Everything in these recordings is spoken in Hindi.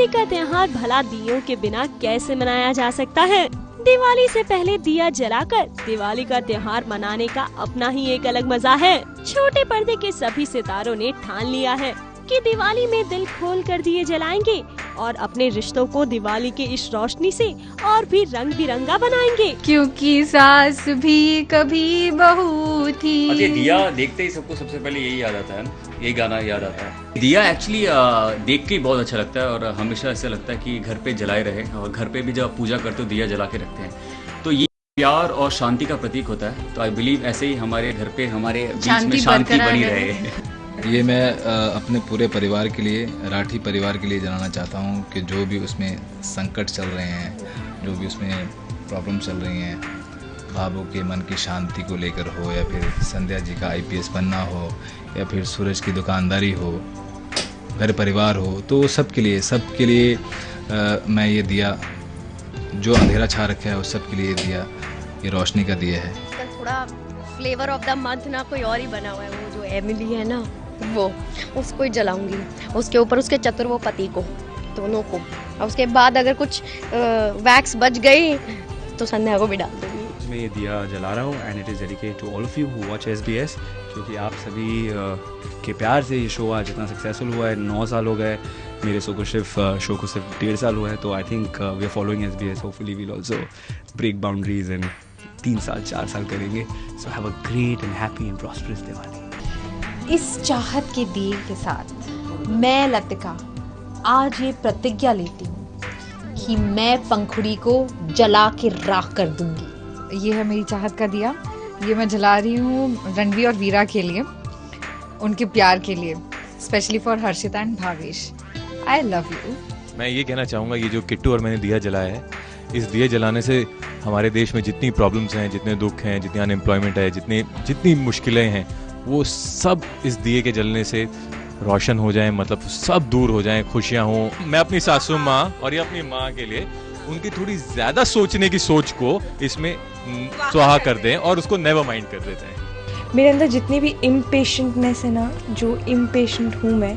दिवाली का त्योहार भला दियों के बिना कैसे मनाया जा सकता है। दिवाली से पहले दिया जलाकर दिवाली का त्योहार मनाने का अपना ही एक अलग मजा है। छोटे पर्दे के सभी सितारों ने ठान लिया है कि दिवाली में दिल खोल कर दिए जलाएंगे और अपने रिश्तों को दिवाली के इस रोशनी से और भी रंग बिरंगा बनाएंगे। क्योंकि सास भी कभी बहू थी। अच्छा, दिया देखते ही सबको सबसे पहले यही याद आता है ना, यही गाना याद आता है। दिया एक्चुअली देख के बहुत अच्छा लगता है और हमेशा ऐसा लगता है कि घर पे जलाए रहे, और घर पे भी जब आप पूजा करते हो दिया जला के रखते हैं तो ये प्यार और शांति का प्रतीक होता है। तो आई बिलीव ऐसे ही हमारे घर पे हमारे बीच में शांति बनी रहे। ये मैं अपने पूरे परिवार के लिए, राठी परिवार के लिए जलाना चाहता हूँ कि जो भी उसमें संकट चल रहे हैं, जो भी उसमें प्रॉब्लम चल रही हैं, भावों के मन की शांति को लेकर हो, या फिर संध्या जी का IPS बनना हो, या फिर सूरज की दुकानदारी हो, घर परिवार हो, तो सबके लिए मैं ये दिया, जो अंधेरा छा रखा है उस सब के लिए दिया, ये रोशनी का दिया है। थोड़ा फ्लेवर ऑफ द मंथ ना कोई और ही बना हुआ है, वो जो एमिली है ना, वो उसको ही जलाऊंगी, उसके ऊपर उसके चतुर्वो पति को, दोनों को, और उसके बाद अगर कुछ वैक्स बच गई तो संध्या को भी डाल दूंगी। मैं ये दिया जला रहा हूँ and it is dedicated to all of you who watch SBS, क्योंकि आप सभी के प्यार से ये शो आज इतना सक्सेसफुल हुआ है। 9 साल हो गए मेरे शो को सिर्फ 1.5 साल हुआ है। तो I think we are following SBS, hopefully we will also break boundaries and 3 साल 4 साल करेंगे। So have a great and happy and prosperous Diwali. इस चाहत के दिए के साथ मैं लतिका आज ये प्रतिज्ञा लेती हूँ कि मैं पंखुड़ी को जला के राख कर दूंगी। ये है मेरी चाहत का दिया, ये मैं जला रही हूँ रणवीर और वीरा के लिए, उनके प्यार के लिए, specially for Harshita and Bhavesh. I love you. मैं ये कहना चाहूँगा, ये जो किट्टू और मैंने दिया जलाया है, इस दिए जलाने से हमारे देश में जितनी प्रॉब्लम्स हैं, जितने दुख हैं, जितनी अनएम्प्लॉयमेंट है, जितनी मुश्किलें हैं, वो सब इस दिए के जलने से रोशन हो जाएं, मतलब सब दूर हो जाएं, खुशियां हों। मैं अपनी सासू माँ और ये अपनी माँ के लिए उनकी थोड़ी ज़्यादा सोचने की सोच को इसमें स्वाहा कर दें और उसको नेवर माइंड कर देते हैं। मेरे अंदर जितनी भी इम्पेशेंटनेस है ना, जो इम्पेशेंट हूँ मैं,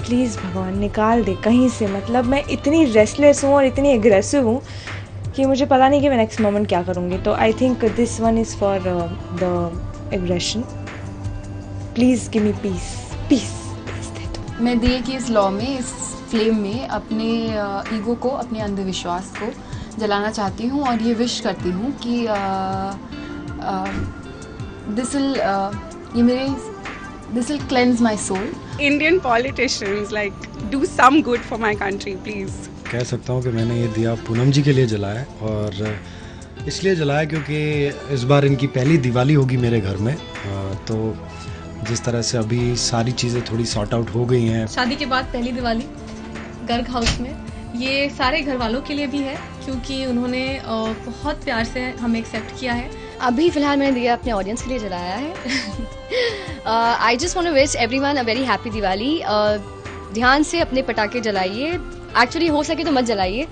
प्लीज़ भगवान निकाल दे कहीं से। मतलब मैं इतनी रेस्टलेस हूँ और इतनी एग्रेसिव हूँ कि मुझे पता नहीं कि मैं नेक्स्ट मोमेंट क्या करूँगी। तो I think this one is for the aggression. Please give me peace, peace दे दो। मैं दिए कि इस लॉ में, इस फ्लेम में अपने ईगो को, अपने अंधविश्वास को जलाना चाहती हूँ और ये विश करती हूँ कि this will cleanse my soul. Indian politicians like do some good for my country please. कह सकता हूँ कि मैंने ये दिया पूनम जी के लिए जलाया, और इसलिए जलाया क्योंकि इस बार इनकी पहली दिवाली होगी मेरे घर में। तो जिस तरह से अभी सारी चीज़ें थोड़ी सॉर्ट आउट हो गई हैं, शादी के बाद पहली दिवाली गर्ग हाउस में, ये सारे घर वालों के लिए भी है क्योंकि उन्होंने बहुत प्यार से हमें एक्सेप्ट किया है। अभी फिलहाल मैंने दिया अपने ऑडियंस के लिए जलाया है। I just want to wish everyone a very happy Diwali. ध्यान से अपने पटाखे जलाइए, एक्चुअली हो सके तो मत जलाइए।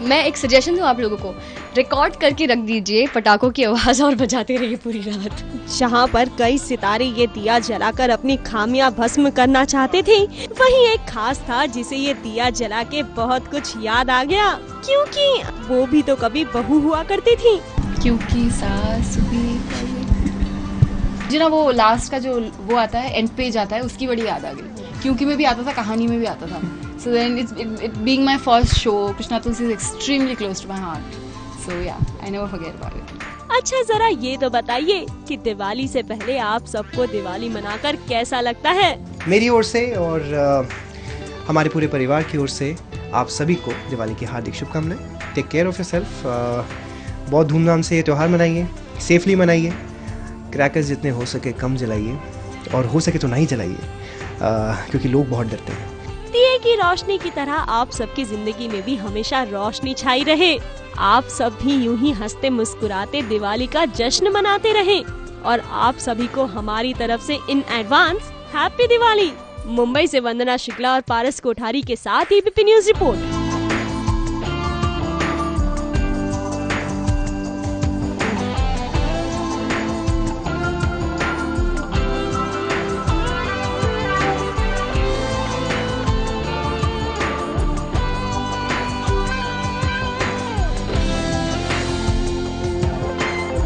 मैं एक सजेशन दूँ आप लोगों को, रिकॉर्ड करके रख दीजिए पटाखों की आवाज़ और बजाते रहिए पूरी रात। जहाँ पर कई सितारे ये दिया जलाकर अपनी खामियां भस्म करना चाहते थे, वहीं एक खास था जिसे ये दिया जला के बहुत कुछ याद आ गया, क्योंकि वो भी तो कभी बहू हुआ करती थी। क्योंकि सास भी जो ना, वो लास्ट का जो वो आता है, एंड पेज आता है, उसकी बड़ी याद आ गई। क्योंकि में भी आता था, कहानी में भी आता था। So then it being my first show, Krishna Tulsi is extremely close to my heart. So yeah, I never forget about it. अच्छा, जरा ये तो बताइए कि दिवाली से पहले आप सबको दिवाली मनाकर कैसा लगता है? मेरी ओर से और हमारे पूरे परिवार की ओर से आप सभी को दिवाली की हार्दिक शुभकामनाएं। Take care of yourself. बहुत धूमधाम से ये त्यौहार मनाइए, सेफली मनाइए, क्रैकर्स जितने हो सके कम जलाइए, और हो सके तो नहीं जलाइए, क्योंकि लोग बहुत डरते हैं। दिए की रोशनी की तरह आप सबकी जिंदगी में भी हमेशा रोशनी छाई रहे। आप सब भी यूं ही हंसते मुस्कुराते दिवाली का जश्न मनाते रहें, और आप सभी को हमारी तरफ से in advance happy Diwali. Mumbai से वंदना शुक्ला और पारस कोठारी के साथ ABP न्यूज रिपोर्ट।